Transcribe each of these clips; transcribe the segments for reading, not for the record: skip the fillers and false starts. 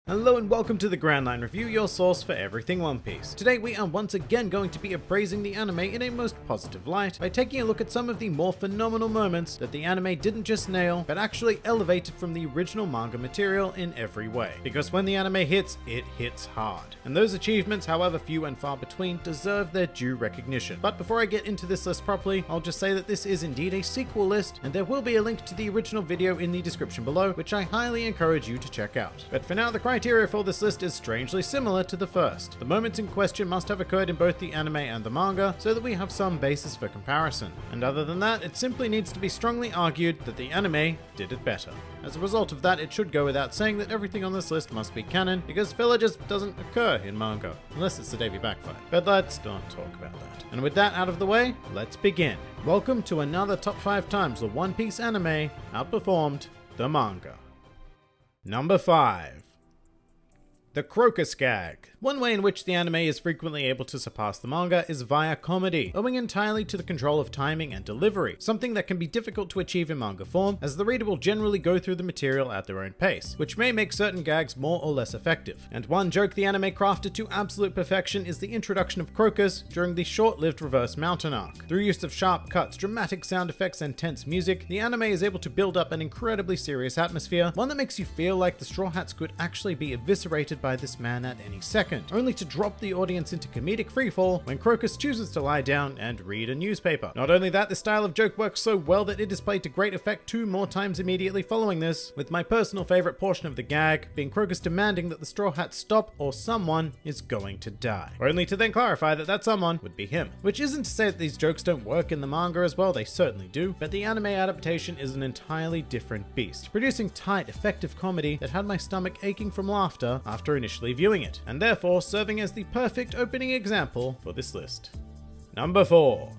Hello and welcome to the Grand Line Review, your source for everything One Piece. Today we are once again going to be appraising the anime in a most positive light by taking a look at some of the more phenomenal moments that the anime didn't just nail, but actually elevated from the original manga material in every way. Because when the anime hits, it hits hard. And those achievements, however few and far between, deserve their due recognition. But before I get into this list properly, I'll just say that this is indeed a sequel list, and there will be a link to the original video in the description below, which I highly encourage you to check out. But for now, the criteria for this list is strangely similar to the first. The moments in question must have occurred in both the anime and the manga, so that we have some basis for comparison. And other than that, it simply needs to be strongly argued that the anime did it better. As a result of that, it should go without saying that everything on this list must be canon, because filler just doesn't occur in manga, unless it's the Davy Back fight. But let's not talk about that. And with that out of the way, let's begin. Welcome to another top 5 times the One Piece anime outperformed the manga. Number 5. The Crocus Gag. One way in which the anime is frequently able to surpass the manga is via comedy, owing entirely to the control of timing and delivery, something that can be difficult to achieve in manga form, as the reader will generally go through the material at their own pace, which may make certain gags more or less effective. And one joke the anime crafted to absolute perfection is the introduction of Crocus during the short-lived Reverse Mountain arc. Through use of sharp cuts, dramatic sound effects, and tense music, the anime is able to build up an incredibly serious atmosphere, one that makes you feel like the Straw Hats could actually be eviscerated by this man at any second, only to drop the audience into comedic freefall when Crocus chooses to lie down and read a newspaper. Not only that, the style of joke works so well that it is played to great effect 2 more times immediately following this, with my personal favorite portion of the gag being Crocus demanding that the Straw Hats stop or someone is going to die. Only to then clarify that that someone would be him. Which isn't to say that these jokes don't work in the manga as well, they certainly do, but the anime adaptation is an entirely different beast, producing tight, effective comedy that had my stomach aching from laughter after initially viewing it, and therefore serving as the perfect opening example for this list. Number 4.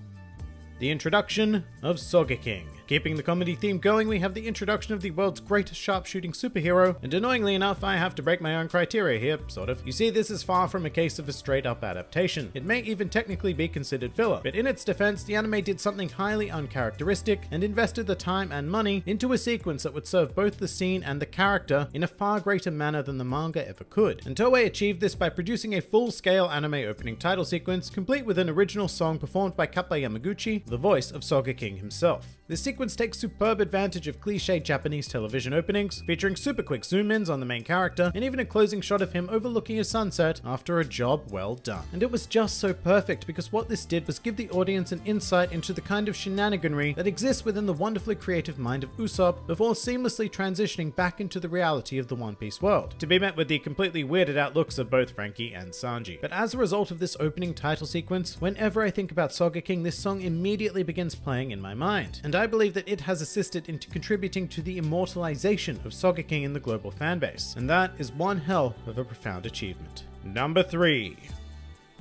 The introduction of Sogeking. Keeping the comedy theme going, we have the introduction of the world's greatest sharpshooting superhero, and annoyingly enough, I have to break my own criteria here, sort of. You see, this is far from a case of a straight-up adaptation. It may even technically be considered filler, but in its defense, the anime did something highly uncharacteristic and invested the time and money into a sequence that would serve both the scene and the character in a far greater manner than the manga ever could. And Toei achieved this by producing a full-scale anime opening title sequence, complete with an original song performed by Kappa Yamaguchi, the voice of Sogeking himself. This sequence takes superb advantage of cliché Japanese television openings, featuring super quick zoom-ins on the main character, and even a closing shot of him overlooking a sunset after a job well done. And it was just so perfect, because what this did was give the audience an insight into the kind of shenaniganry that exists within the wonderfully creative mind of Usopp, before seamlessly transitioning back into the reality of the One Piece world, to be met with the completely weirded out looks of both Franky and Sanji. But as a result of this opening title sequence, whenever I think about Sogeking, this song immediately begins playing in my mind, and I believe that it has assisted into contributing to the immortalization of Sogeking in the global fanbase, and that is one hell of a profound achievement. Number 3.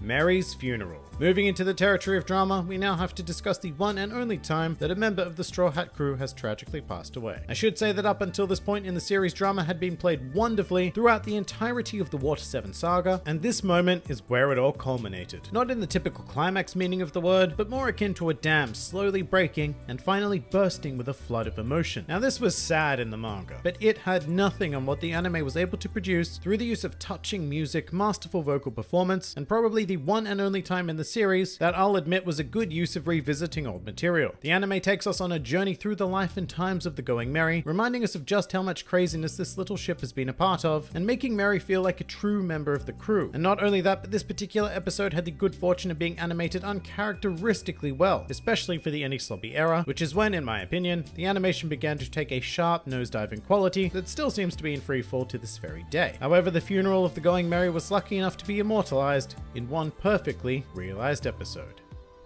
Merry's funeral. Moving into the territory of drama, we now have to discuss the one and only time that a member of the Straw Hat crew has tragically passed away. I should say that up until this point in the series, drama had been played wonderfully throughout the entirety of the Water 7 saga, and this moment is where it all culminated. Not in the typical climax meaning of the word, but more akin to a dam slowly breaking and finally bursting with a flood of emotion. Now this was sad in the manga, but it had nothing on what the anime was able to produce through the use of touching music, masterful vocal performance, and probably the one and only time in the series that I'll admit was a good use of revisiting old material. The anime takes us on a journey through the life and times of the Going Merry, reminding us of just how much craziness this little ship has been a part of, and making Merry feel like a true member of the crew. And not only that, but this particular episode had the good fortune of being animated uncharacteristically well, especially for the Enies Lobby era, which is when, in my opinion, the animation began to take a sharp nosedive in quality that still seems to be in free fall to this very day. However, the funeral of the Going Merry was lucky enough to be immortalized in one perfectly realized episode.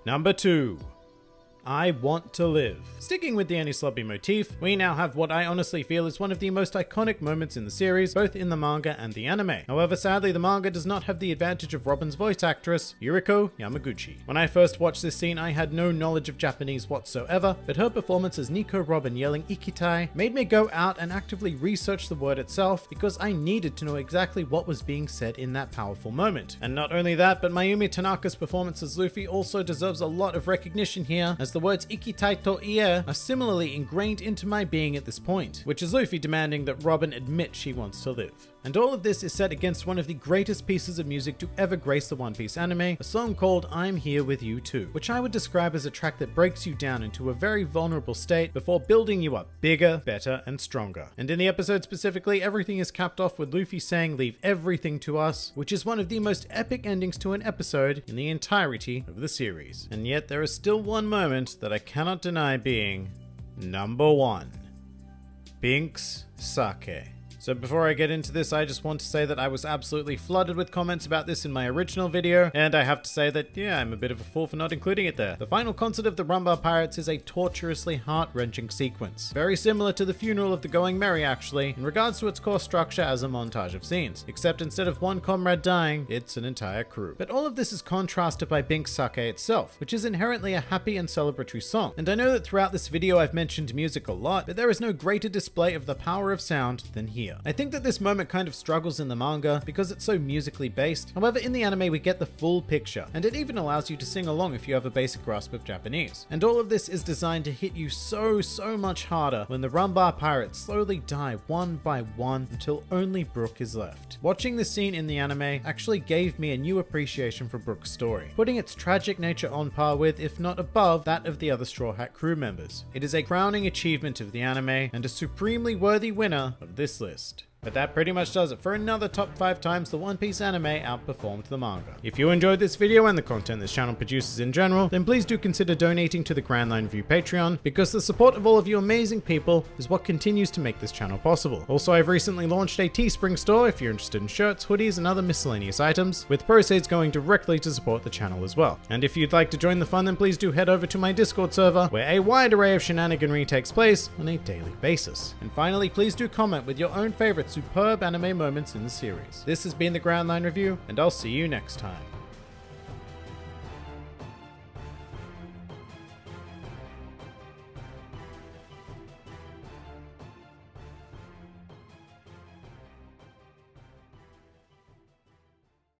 Number 2. I Want to Live. Sticking with the Enies Lobby motif, we now have what I honestly feel is one of the most iconic moments in the series, both in the manga and the anime. However, sadly, the manga does not have the advantage of Robin's voice actress, Yuriko Yamaguchi. When I first watched this scene, I had no knowledge of Japanese whatsoever, but her performance as Nico Robin yelling Ikitai made me go out and actively research the word itself, because I needed to know exactly what was being said in that powerful moment. And not only that, but Mayumi Tanaka's performance as Luffy also deserves a lot of recognition here, as the words Ikitai to Ie are similarly ingrained into my being at this point, which is Luffy demanding that Robin admit she wants to live. And all of this is set against one of the greatest pieces of music to ever grace the One Piece anime, a song called I'm Here With You Too, which I would describe as a track that breaks you down into a very vulnerable state before building you up bigger, better, and stronger. And in the episode specifically, everything is capped off with Luffy saying leave everything to us, which is one of the most epic endings to an episode in the entirety of the series. And yet there is still one moment that I cannot deny being number one. Binks Sake. So before I get into this, I just want to say that I was absolutely flooded with comments about this in my original video, and I have to say that, yeah, I'm a bit of a fool for not including it there. The final concert of the Rumbar Pirates is a torturously heart-wrenching sequence. Very similar to the funeral of the Going Merry, actually, in regards to its core structure as a montage of scenes. Except instead of one comrade dying, it's an entire crew. But all of this is contrasted by Binks Sake itself, which is inherently a happy and celebratory song. And I know that throughout this video I've mentioned music a lot, but there is no greater display of the power of sound than here. I think that this moment kind of struggles in the manga because it's so musically based. However, in the anime we get the full picture, and it even allows you to sing along if you have a basic grasp of Japanese. And all of this is designed to hit you so much harder when the Rumbar Pirates slowly die one by one until only Brook is left. Watching this scene in the anime actually gave me a new appreciation for Brook's story, putting its tragic nature on par with, if not above, that of the other Straw Hat crew members. It is a crowning achievement of the anime and a supremely worthy winner of this list. But that pretty much does it for another top 5 times the One Piece anime outperformed the manga. If you enjoyed this video and the content this channel produces in general, then please do consider donating to the Grand Line Review Patreon, because the support of all of you amazing people is what continues to make this channel possible. Also, I've recently launched a Teespring store if you're interested in shirts, hoodies, and other miscellaneous items, with proceeds going directly to support the channel as well. And if you'd like to join the fun, then please do head over to my Discord server, where a wide array of shenaniganry takes place on a daily basis. And finally, please do comment with your own favorite superb anime moments in the series. This has been the Grand Line Review, and I'll see you next time.